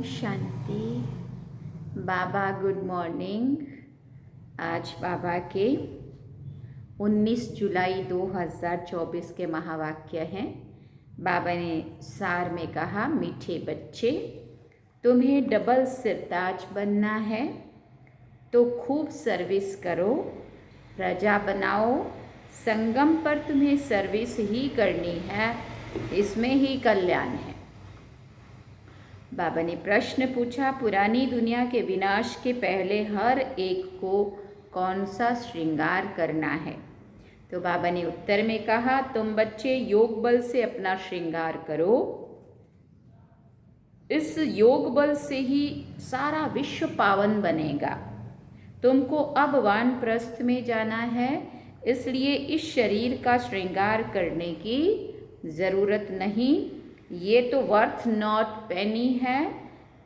शांति। बाबा good morning. आज बाबा के 19 जुलाई 2024 के महावाक्य हैं। बाबा ने सार में कहा, मीठे बच्चे, तुम्हें डबल सिरताज बनना है तो खूब सर्विस करो, प्रजा बनाओ। संगम पर तुम्हें सर्विस ही करनी है, इसमें ही कल्याण है। बाबा ने प्रश्न पूछा, पुरानी दुनिया के विनाश के पहले हर एक को कौन सा श्रृंगार करना है? तो बाबा ने उत्तर में कहा, तुम बच्चे योग बल से अपना श्रृंगार करो। इस योग बल से ही सारा विश्व पावन बनेगा। तुमको अब वानप्रस्थ में जाना है, इसलिए इस शरीर का श्रृंगार करने की ज़रूरत नहीं। ये तो वर्थ नॉट पेनी है,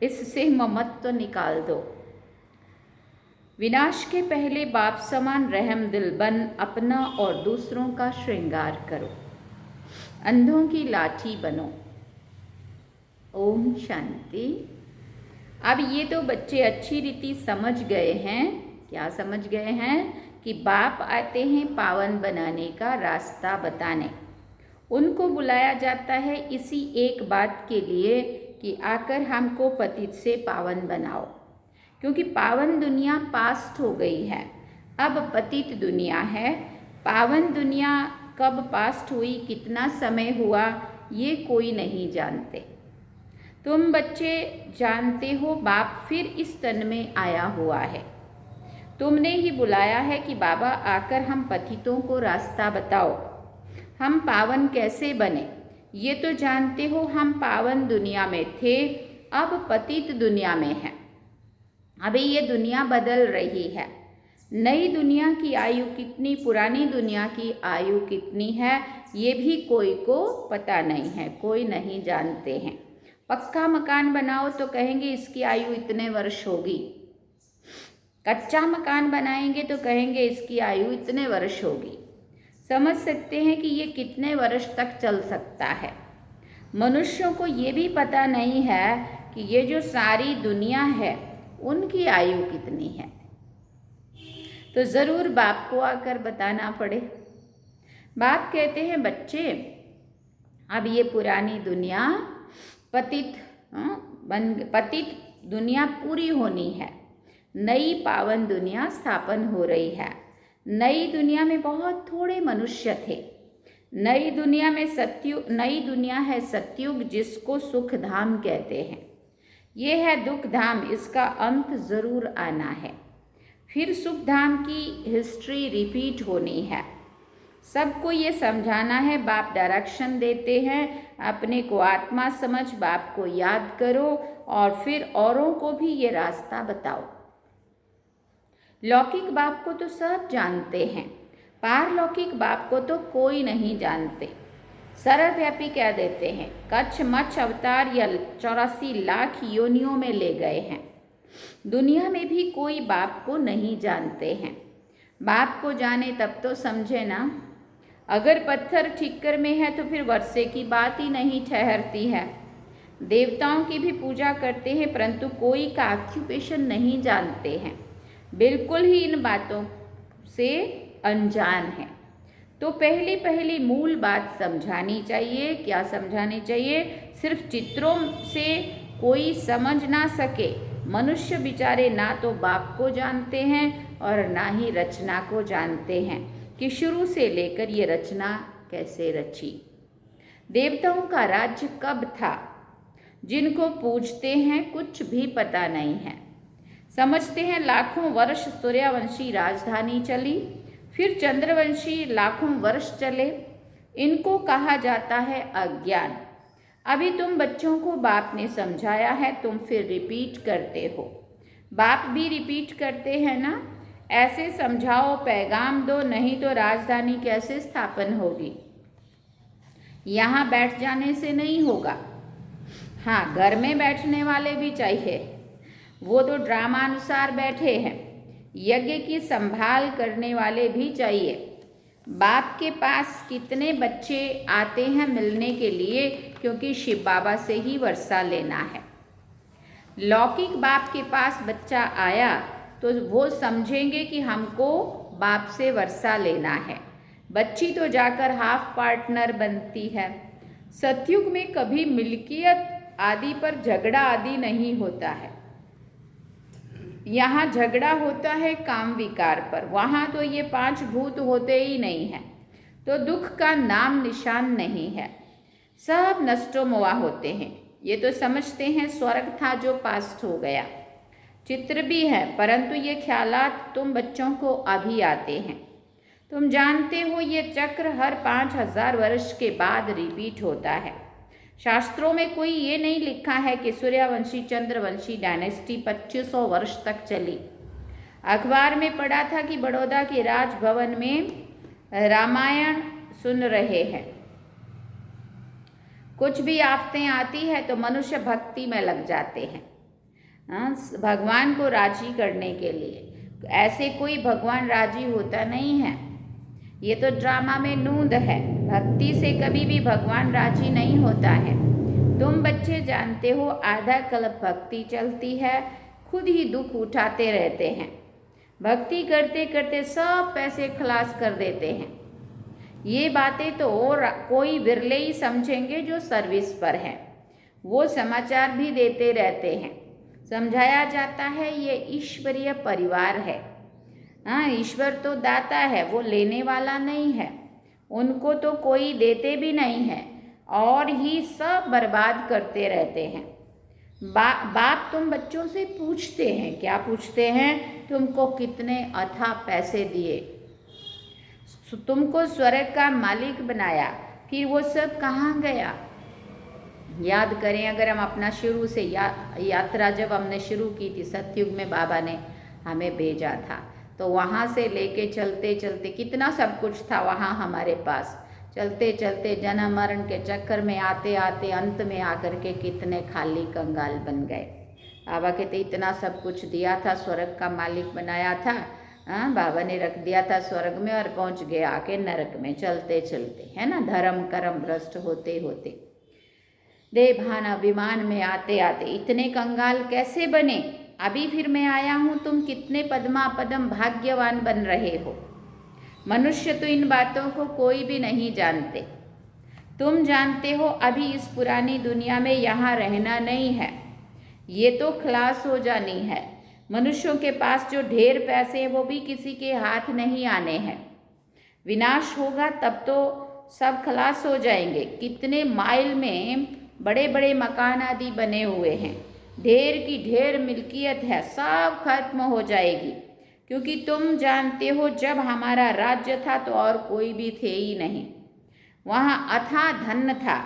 इससे ममत्व निकाल दो। विनाश के पहले बाप समान रहम दिल बन अपना और दूसरों का श्रृंगार करो। अंधों की लाठी बनो। ओम शांति। अब ये तो बच्चे अच्छी रीति समझ गए हैं। क्या समझ गए हैं? कि बाप आते हैं पावन बनाने का रास्ता बताने। उनको बुलाया जाता है इसी एक बात के लिए कि आकर हमको पतित से पावन बनाओ, क्योंकि पावन दुनिया पास्ट हो गई है, अब पतित दुनिया है। पावन दुनिया कब पास्ट हुई, कितना समय हुआ, ये कोई नहीं जानते। तुम बच्चे जानते हो, बाप फिर इस तन में आया हुआ है। तुमने ही बुलाया है कि बाबा आकर हम पतितों को रास्ता बताओ, हम पावन कैसे बने। ये तो जानते हो हम पावन दुनिया में थे, अब पतित दुनिया में हैं। अभी ये दुनिया बदल रही है। नई दुनिया की आयु कितनी, पुरानी दुनिया की आयु कितनी है, ये भी कोई को पता नहीं है, कोई नहीं जानते हैं। पक्का मकान बनाओ तो कहेंगे इसकी आयु इतने वर्ष होगी। कच्चा मकान बनाएंगे तो कहेंगे इसकी आयु इतने वर्ष होगी। समझ सकते हैं कि ये कितने वर्ष तक चल सकता है। मनुष्यों को ये भी पता नहीं है कि ये जो सारी दुनिया है उनकी आयु कितनी है। तो ज़रूर बाप को आकर बताना पड़े। बाप कहते हैं, बच्चे अब ये पुरानी दुनिया पतित दुनिया पूरी होनी है, नई पावन दुनिया स्थापन हो रही है। नई दुनिया में बहुत थोड़े मनुष्य थे। नई दुनिया है सतयुग, जिसको सुख धाम कहते हैं। ये है दुख धाम, इसका अंत ज़रूर आना है। फिर सुख धाम की हिस्ट्री रिपीट होनी है। सबको ये समझाना है। बाप डायरेक्शन देते हैं, अपने को आत्मा समझ बाप को याद करो और फिर औरों को भी ये रास्ता बताओ। लौकिक बाप को तो सब जानते हैं, पारलौकिक बाप को तो कोई नहीं जानते। सर्वव्यापी कह देते हैं। कच्छ मच्छ अवतार या 84 लाख योनियों में ले गए हैं। दुनिया में भी कोई बाप को नहीं जानते हैं। बाप को जाने तब तो समझे ना। अगर पत्थर ठिक्कर में है तो फिर वर्षे की बात ही नहीं ठहरती है। देवताओं की भी पूजा करते हैं, परंतु कोई का ऑक्यूपेशन नहीं जानते हैं, बिल्कुल ही इन बातों से अनजान है। तो पहली मूल बात समझानी चाहिए। क्या समझानी चाहिए? सिर्फ चित्रों से कोई समझ ना सके। मनुष्य बेचारे ना तो बाप को जानते हैं और ना ही रचना को जानते हैं कि शुरू से लेकर ये रचना कैसे रची। देवताओं का राज्य कब था, जिनको पूजते हैं कुछ भी पता नहीं है। समझते हैं लाखों वर्ष सूर्यवंशी राजधानी चली, फिर चंद्रवंशी लाखों वर्ष चले। इनको कहा जाता है अज्ञान। अभी तुम बच्चों को बाप ने समझाया है, तुम फिर रिपीट करते हो। बाप भी रिपीट करते हैं ना। ऐसे समझाओ, पैगाम दो, नहीं तो राजधानी कैसे स्थापन होगी। यहाँ बैठ जाने से नहीं होगा। हाँ, घर में बैठने वाले भी चाहिए, वो तो ड्रामा अनुसार बैठे हैं। यज्ञ की संभाल करने वाले भी चाहिए। बाप के पास कितने बच्चे आते हैं मिलने के लिए, क्योंकि शिव बाबा से ही वर्षा लेना है। लौकिक बाप के पास बच्चा आया तो वो समझेंगे कि हमको बाप से वर्षा लेना है। बच्ची तो जाकर हाफ पार्टनर बनती है। सतयुग में कभी मिल्कियत आदि पर झगड़ा आदि नहीं होता है। यहाँ झगड़ा होता है काम विकार पर। वहाँ तो ये 5 भूत होते ही नहीं हैं, तो दुख का नाम निशान नहीं है। सब नष्टोमोआ होते हैं। ये तो समझते हैं स्वर्ग था जो पास्ट हो गया। चित्र भी है, परंतु ये ख्यालात तुम बच्चों को अभी आते हैं। तुम जानते हो ये चक्र हर 5000 वर्ष के बाद रिपीट होता है। शास्त्रों में कोई ये नहीं लिखा है कि सूर्यवंशी चंद्रवंशी डायनेस्टी 2500 वर्ष तक चली। अखबार में पढ़ा था कि बड़ौदा के राजभवन में रामायण सुन रहे हैं। कुछ भी आफतें आती है तो मनुष्य भक्ति में लग जाते हैं, भगवान को राजी करने के लिए। ऐसे कोई भगवान राजी होता नहीं है। ये तो ड्रामा में नूंद है। भक्ति से कभी भी भगवान राजी नहीं होता है। तुम बच्चे जानते हो आधा कल्प भक्ति चलती है, खुद ही दुख उठाते रहते हैं। भक्ति करते करते सब पैसे खलास कर देते हैं। ये बातें तो कोई विरले ही समझेंगे जो सर्विस पर हैं। वो समाचार भी देते रहते हैं। समझाया जाता है ये ईश्वरीय परिवार है। हाँ, ईश्वर तो दाता है, वो लेने वाला नहीं है। उनको तो कोई देते भी नहीं है और ही सब बर्बाद करते रहते हैं। बाप तुम बच्चों से पूछते हैं, क्या पूछते हैं? तुमको कितने अथाह पैसे दिए, तुमको स्वर्ग का मालिक बनाया, फिर वो सब कहाँ गया? याद करें, अगर हम अपना शुरू से यात्रा जब हमने शुरू की थी, सतयुग में बाबा ने हमें भेजा था, तो वहाँ से लेके चलते चलते कितना सब कुछ था वहाँ हमारे पास। चलते चलते जन्म मरण के चक्कर में आते आते अंत में आकर के कितने खाली कंगाल बन गए। बाबा कहते इतना सब कुछ दिया था, स्वर्ग का मालिक बनाया था, बाबा ने रख दिया था स्वर्ग में और पहुँच गए आके नरक में चलते चलते, है ना, धर्म कर्म भ्रष्ट होते होते, देह भान अभिमान में आते आते इतने कंगाल कैसे बने? अभी फिर मैं आया हूँ, तुम कितने पद्मा पदम भाग्यवान बन रहे हो। मनुष्य तो इन बातों को कोई भी नहीं जानते। तुम जानते हो अभी इस पुरानी दुनिया में यहाँ रहना नहीं है, ये तो खलास हो जानी है। मनुष्यों के पास जो ढेर पैसे हैं वो भी किसी के हाथ नहीं आने हैं। विनाश होगा तब तो सब खलास हो जाएंगे। कितने माइल में बड़े बड़े मकान आदि बने हुए हैं, ढेर की ढेर मिल्कियत है, सब खत्म हो जाएगी। क्योंकि तुम जानते हो जब हमारा राज्य था तो और कोई भी थे ही नहीं, वहाँ अथाह धन था।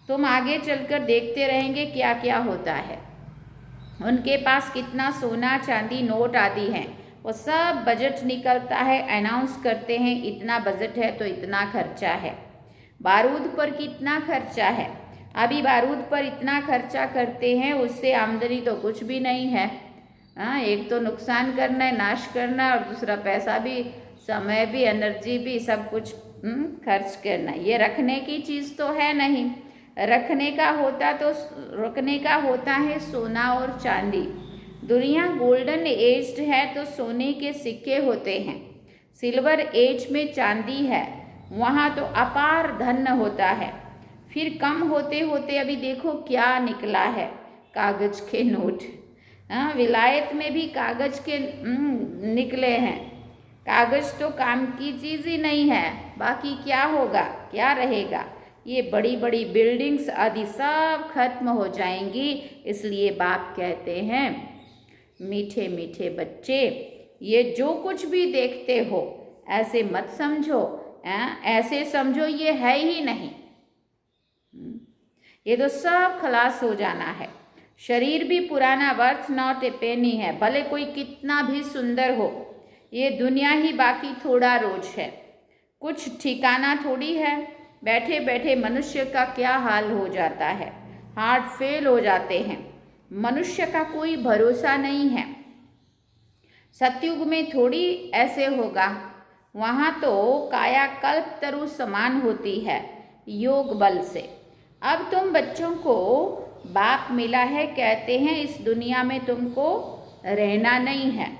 तुम आगे चलकर देखते रहेंगे क्या क्या होता है। उनके पास कितना सोना चांदी नोट आदि हैं, वो सब बजट निकलता है, अनाउंस करते हैं इतना बजट है तो इतना खर्चा है। बारूद पर कितना खर्चा है, अभी बारूद पर इतना खर्चा करते हैं, उससे आमदनी तो कुछ भी नहीं है। हाँ, एक तो नुकसान करना है, नाश करना, और दूसरा पैसा भी, समय भी, एनर्जी भी, सब कुछ खर्च करना। ये रखने की चीज़ तो है नहीं। रखने का होता है सोना और चांदी। दुनिया गोल्डन एज्ड है तो सोने के सिक्के होते हैं। सिल्वर एज में चांदी है, वहाँ तो अपार धन होता है। फिर कम होते होते अभी देखो क्या निकला है, कागज के नोट। विलायत में भी कागज के निकले हैं। कागज तो काम की चीज़ ही नहीं है, बाकी क्या होगा, क्या रहेगा? ये बड़ी बड़ी बिल्डिंग्स आदि सब खत्म हो जाएंगी। इसलिए बाप कहते हैं मीठे मीठे बच्चे, ये जो कुछ भी देखते हो ऐसे मत समझो, ऐसे समझो ये है ही नहीं। ये तो सब खलास हो जाना है। शरीर भी पुराना, वर्थ नॉट ए पेनी है, भले कोई कितना भी सुंदर हो। ये दुनिया ही बाकी थोड़ा रोज है, कुछ ठिकाना थोड़ी है। बैठे बैठे मनुष्य का क्या हाल हो जाता है, हार्ट फेल हो जाते हैं। मनुष्य का कोई भरोसा नहीं है। सतयुग में थोड़ी ऐसे होगा, वहाँ तो काया कल्प तरु समान होती है योग बल से। अब तुम बच्चों को बाप मिला है, कहते हैं इस दुनिया में तुमको रहना नहीं है,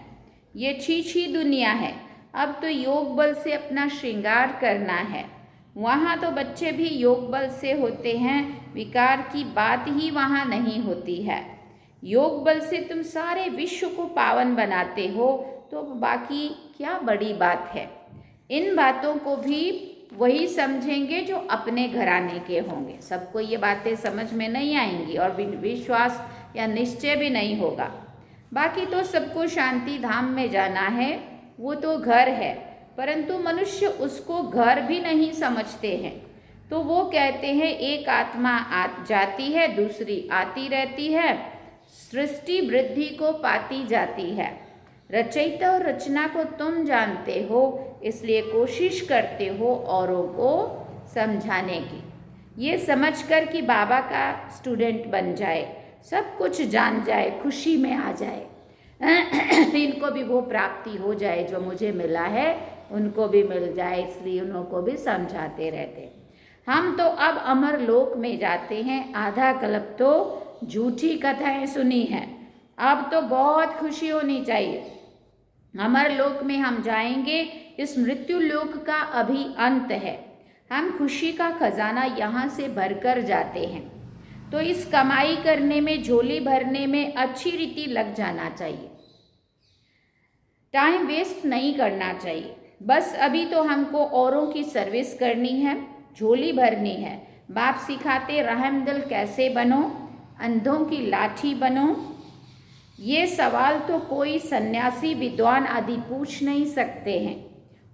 ये छी दुनिया है, अब तो योग बल से अपना श्रृंगार करना है। वहाँ तो बच्चे भी योग बल से होते हैं, विकार की बात ही वहाँ नहीं होती है। योग बल से तुम सारे विश्व को पावन बनाते हो, तो बाकी क्या बड़ी बात है। इन बातों को भी वही समझेंगे जो अपने घराने के होंगे। सबको ये बातें समझ में नहीं आएंगी और विश्वास या निश्चय भी नहीं होगा। बाकी तो सबको शांति धाम में जाना है, वो तो घर है, परंतु मनुष्य उसको घर भी नहीं समझते हैं। तो वो कहते हैं एक आत्मा जाती है, दूसरी आती रहती है, सृष्टि वृद्धि को पाती जाती है। रचयिता और रचना को तुम जानते हो, इसलिए कोशिश करते हो औरों को समझाने की। ये समझकर कि बाबा का स्टूडेंट बन जाए, सब कुछ जान जाए, खुशी में आ जाए, इनको भी वो प्राप्ति हो जाए जो मुझे मिला है, उनको भी मिल जाए, इसलिए उनको भी समझाते रहते। हम तो अब अमर लोक में जाते हैं, आधा कल्प तो झूठी कथाएं सुनी हैं, अब तो बहुत खुशी होनी चाहिए। अमर लोक में हम जाएंगे, इस मृत्यु लोक का अभी अंत है। हम खुशी का खजाना यहाँ से भरकर जाते हैं, तो इस कमाई करने में, झोली भरने में अच्छी रीति लग जाना चाहिए। टाइम वेस्ट नहीं करना चाहिए। बस अभी तो हमको औरों की सर्विस करनी है, झोली भरनी है। बाप सिखाते रहम दिल कैसे बनो, अंधों की लाठी बनो। ये सवाल तो कोई सन्यासी, विद्वान आदि पूछ नहीं सकते हैं।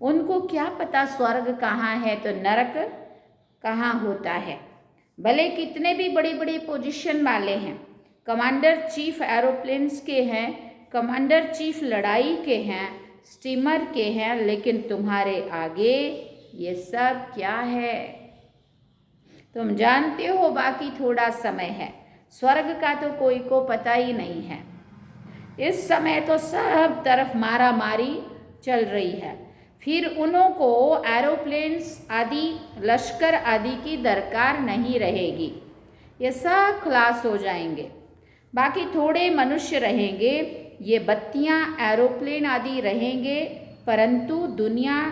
उनको क्या पता स्वर्ग कहाँ है तो नरक कहाँ होता है। भले कितने भी बड़े बड़े पोजीशन वाले हैं, कमांडर चीफ एरोप्लेन्स के हैं, कमांडर चीफ लड़ाई के हैं, स्टीमर के हैं, लेकिन तुम्हारे आगे ये सब क्या है तुम जानते हो। बाकी थोड़ा समय है, स्वर्ग का तो कोई को पता ही नहीं है। इस समय तो सब तरफ मारा मारी चल रही है, फिर उन्हों को एरोप्लेन्स आदि, लश्कर आदि की दरकार नहीं रहेगी, ये सब खलास हो जाएंगे। बाकी थोड़े मनुष्य रहेंगे, ये बत्तियां, एरोप्लेन आदि रहेंगे, परंतु दुनिया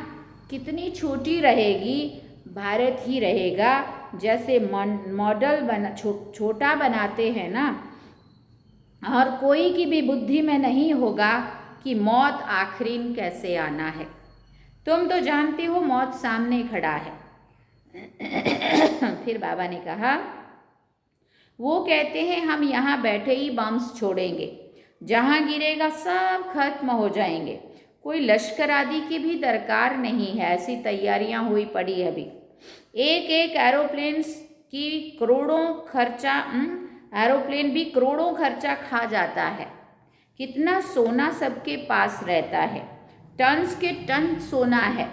कितनी छोटी रहेगी, भारत ही रहेगा। जैसे मॉडल छोटा बनाते हैं ना, और कोई की भी बुद्धि में नहीं होगा कि मौत आखिरी कैसे आना है। तुम तो जानते हो मौत सामने खड़ा है। फिर बाबा ने कहा, वो कहते हैं हम यहाँ बैठे ही बम्स छोड़ेंगे, जहाँ गिरेगा सब खत्म हो जाएंगे, कोई लश्कर आदि की भी दरकार नहीं है। ऐसी तैयारियां हुई पड़ी अभी। एक एक एरोप्लेन्स की करोड़ों खर्चा, एरोप्लेन भी करोड़ों खर्चा खा जाता है। कितना सोना सबके पास रहता है, टन्स के टन सोना है,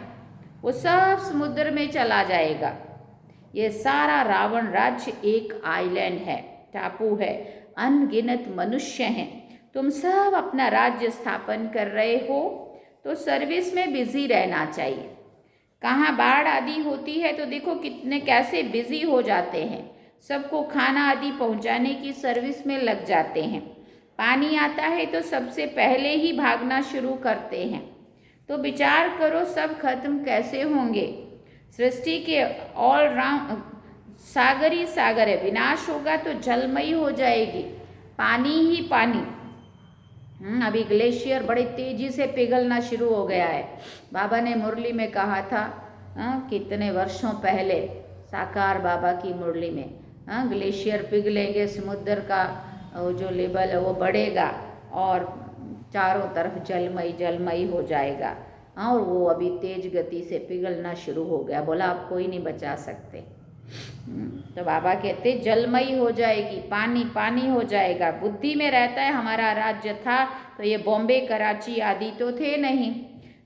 वो सब समुद्र में चला जाएगा। ये सारा रावण राज्य एक आइलैंड है, टापू है, अनगिनत मनुष्य हैं। तुम सब अपना राज्य स्थापन कर रहे हो, तो सर्विस में बिजी रहना चाहिए। कहाँ बाढ़ आदि होती है तो देखो कितने कैसे बिजी हो जाते हैं, सबको खाना आदि पहुंचाने की सर्विस में लग जाते हैं। पानी आता है तो सबसे पहले ही भागना शुरू करते हैं। तो विचार करो सब खत्म कैसे होंगे। सृष्टि के ऑल राउंड सागर ही सागर है, विनाश होगा तो जलमयी हो जाएगी, पानी ही पानी। अभी ग्लेशियर बड़े तेजी से पिघलना शुरू हो गया है। बाबा ने मुरली में कहा था, कितने वर्षों पहले साकार बाबा की मुरली में, ग्लेशियर पिघलेंगे, समुद्र का जो लेवल है वो बढ़ेगा और चारों तरफ जलमयी जलमयी हो जाएगा। और वो अभी तेज गति से पिघलना शुरू हो गया। बोला आप कोई नहीं बचा सकते। तो बाबा कहते जलमयी हो जाएगी, पानी पानी हो जाएगा। बुद्धि में रहता है हमारा राज्य था तो ये बॉम्बे कराची आदि तो थे नहीं।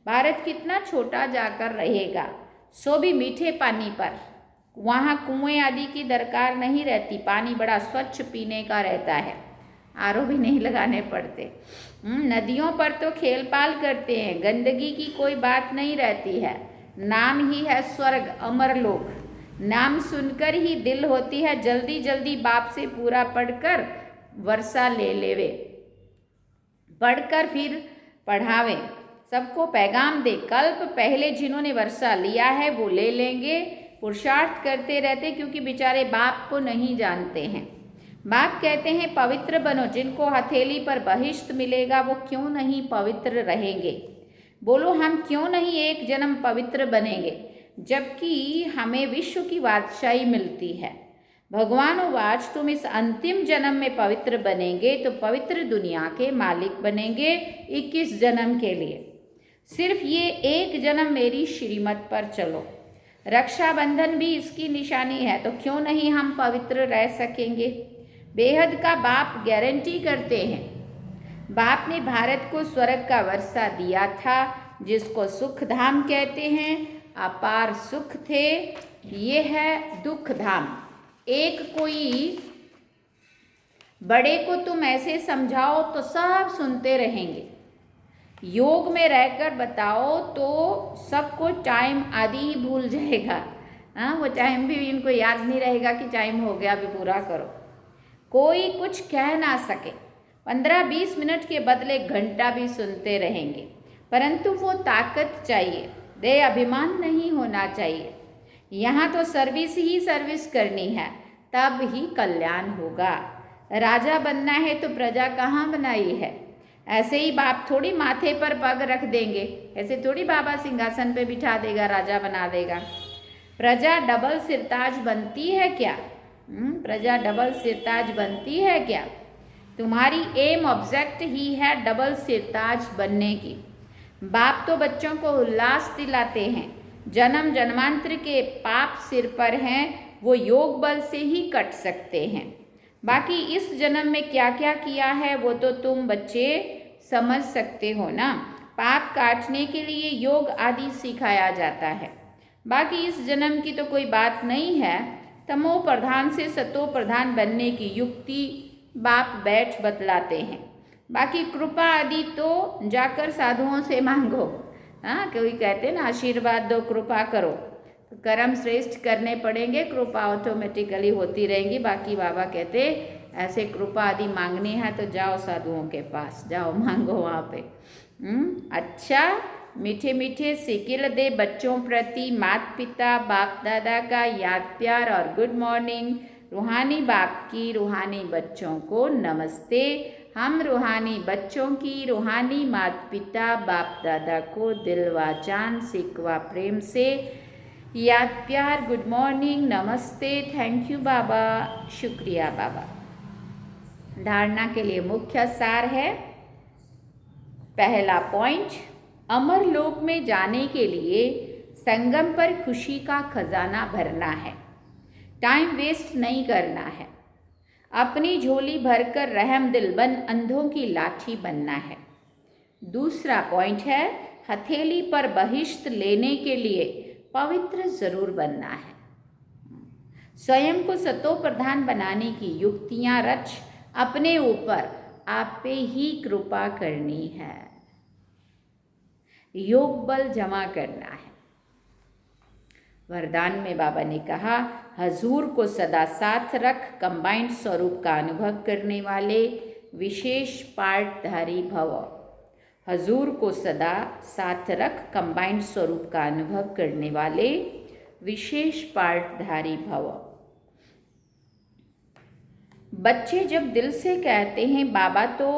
भारत कितना छोटा जाकर रहेगा, सो भी मीठे पानी पर। वहाँ कुएं आदि की दरकार नहीं रहती, पानी बड़ा स्वच्छ पीने का रहता है, आरओ भी नहीं लगाने पड़ते। नदियों पर तो खेल पाल करते हैं, गंदगी की कोई बात नहीं रहती है। नाम ही है स्वर्ग, अमर लोक। नाम सुनकर ही दिल होती है जल्दी जल्दी बाप से पूरा पढ़कर वर्षा ले लेवे, पढ़कर फिर पढ़ावे, सबको पैगाम दे। कल्प पहले जिन्होंने वर्षा लिया है वो ले लेंगे। पुरुषार्थ करते रहते क्योंकि बेचारे बाप को नहीं जानते हैं। बाप कहते हैं पवित्र बनो, जिनको हथेली पर बहिष्ट मिलेगा वो क्यों नहीं पवित्र रहेंगे। बोलो हम क्यों नहीं एक जन्म पवित्र बनेंगे, जबकि हमें विश्व की बादशाही मिलती है। भगवान वाच तुम इस अंतिम जन्म में पवित्र बनेंगे तो पवित्र दुनिया के मालिक बनेंगे 21 जन्म के लिए। सिर्फ ये एक जन्म मेरी श्रीमत पर चलो। रक्षाबंधन भी इसकी निशानी है, तो क्यों नहीं हम पवित्र रह सकेंगे। बेहद का बाप गारंटी करते हैं। बाप ने भारत को स्वर्ग का वर्षा दिया था, जिसको सुख धाम कहते हैं। अपार सुख थे, ये है दुख धाम। एक कोई बड़े को तुम ऐसे समझाओ तो सब सुनते रहेंगे। योग में रहकर बताओ तो सबको टाइम आदि ही भूल जाएगा। हाँ, वो टाइम भी इनको याद नहीं रहेगा कि टाइम हो गया, अभी पूरा करो। कोई कुछ कह ना सके, 15-20 मिनट के बदले घंटा भी सुनते रहेंगे, परंतु वो ताकत चाहिए, दे अभिमान नहीं होना चाहिए। यहाँ तो सर्विस ही सर्विस करनी है, तब ही कल्याण होगा। राजा बनना है तो प्रजा कहाँ बनाई है। ऐसे ही बाप थोड़ी माथे पर पग रख देंगे, ऐसे थोड़ी बाबा सिंहासन पे बिठा देगा, राजा बना देगा। प्रजा डबल सिरताज बनती है क्या? प्रजा डबल सिरताज बनती है क्या? तुम्हारी एम ऑब्जेक्ट ही है डबल सिरताज बनने की। बाप तो बच्चों को उल्लास दिलाते हैं। जन्म जन्मांतर के पाप सिर पर हैं, वो योग बल से ही कट सकते हैं। बाकी इस जन्म में क्या क्या किया है वो तो तुम बच्चे समझ सकते हो ना। पाप काटने के लिए योग आदि सिखाया जाता है। बाकी इस जन्म की तो कोई बात नहीं है। तमो प्रधान से सतो प्रधान बनने की युक्ति बाप बैठ बतलाते हैं। बाकी कृपा आदि तो जाकर साधुओं से मांगो। हाँ, कोई कहते ना आशीर्वाद दो, कृपा करो, तो कर्म श्रेष्ठ करने पड़ेंगे, कृपा ऑटोमेटिकली होती रहेंगी। बाकी बाबा कहते ऐसे कृपा आदि मांगनी है तो जाओ साधुओं के पास, जाओ मांगो वहाँ पे। अच्छा, मीठे मीठे सिकिल दे बच्चों प्रति माता पिता बाप दादा का याद प्यार और गुड मॉर्निंग। रूहानी बाप की रूहानी बच्चों को नमस्ते। हम रूहानी बच्चों की रूहानी माता पिता बाप दादा को दिल व जान सिकवा प्रेम से याद प्यार, गुड मॉर्निंग, नमस्ते, थैंक यू बाबा, शुक्रिया बाबा। धारणा के लिए मुख्य सार है। पहला पॉइंट, अमर लोक में जाने के लिए संगम पर खुशी का खजाना भरना है, टाइम वेस्ट नहीं करना है। अपनी झोली भरकर रहम दिल बन अंधों की लाठी बनना है। दूसरा पॉइंट है, हथेली पर बहिष्ट लेने के लिए पवित्र जरूर बनना है। स्वयं को सतो प्रधान बनाने की युक्तियां रच अपने ऊपर आप पे ही कृपा करनी है। योग बल जमा करना है। वरदान में बाबा ने कहा, हजूर को सदा साथ रख, कंबाइंड स्वरूप का अनुभव करने वाले विशेष पाठधारी भव। हजूर को सदा साथ रख, कंबाइंड स्वरूप का अनुभव करने वाले विशेष पाठधारी भव। बच्चे जब दिल से कहते हैं बाबा तो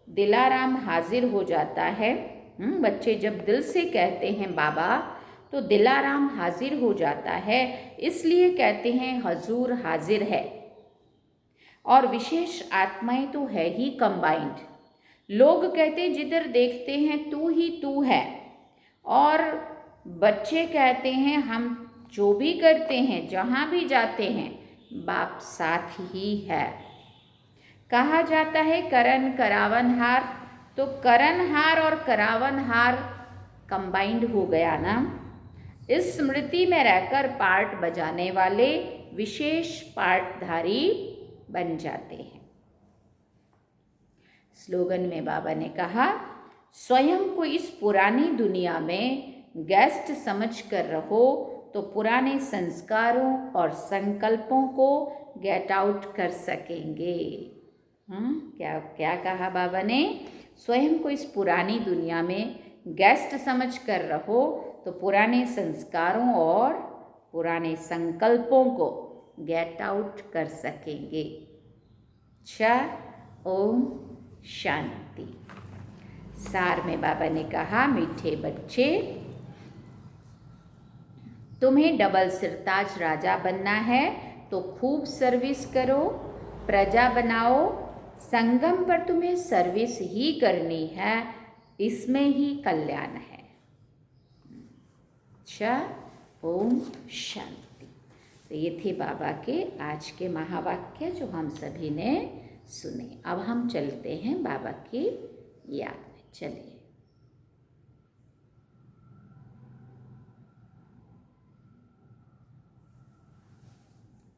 दिलाराम हाजिर हो जाता है। बच्चे जब दिल से कहते हैं बाबा तो दिलाराम हाजिर हो जाता है, इसलिए कहते हैं हजूर हाजिर है। और विशेष आत्माएं तो है ही कंबाइंड। लोग कहते जिधर देखते हैं तू ही तू है, और बच्चे कहते हैं हम जो भी करते हैं जहाँ भी जाते हैं बाप साथ ही है। कहा जाता है करण करावनहार, तो करणहार और करावनहार कंबाइंड हो गया ना। इस स्मृति में रहकर पार्ट बजाने वाले विशेष पार्टधारी बन जाते हैं। स्लोगन में बाबा ने कहा, स्वयं को इस पुरानी दुनिया में गेस्ट समझ कर रहो तो पुराने संस्कारों और संकल्पों को गेट आउट कर सकेंगे। क्या क्या कहा बाबा ने? स्वयं को इस पुरानी दुनिया में गेस्ट समझ कर रहो तो पुराने संस्कारों और पुराने संकल्पों को गेट आउट कर सकेंगे। अच्छा, ओम शांति। सार में बाबा ने कहा, मीठे बच्चे, तुम्हें डबल सिरताज राजा बनना है तो खूब सर्विस करो, प्रजा बनाओ। संगम पर तुम्हें सर्विस ही करनी है, इसमें ही कल्याण है। अच्छा, ओम शांति। तो ये थे बाबा के आज के महावाक्य जो हम सभी ने सुने। अब हम चलते हैं बाबा की याद में। चलिए।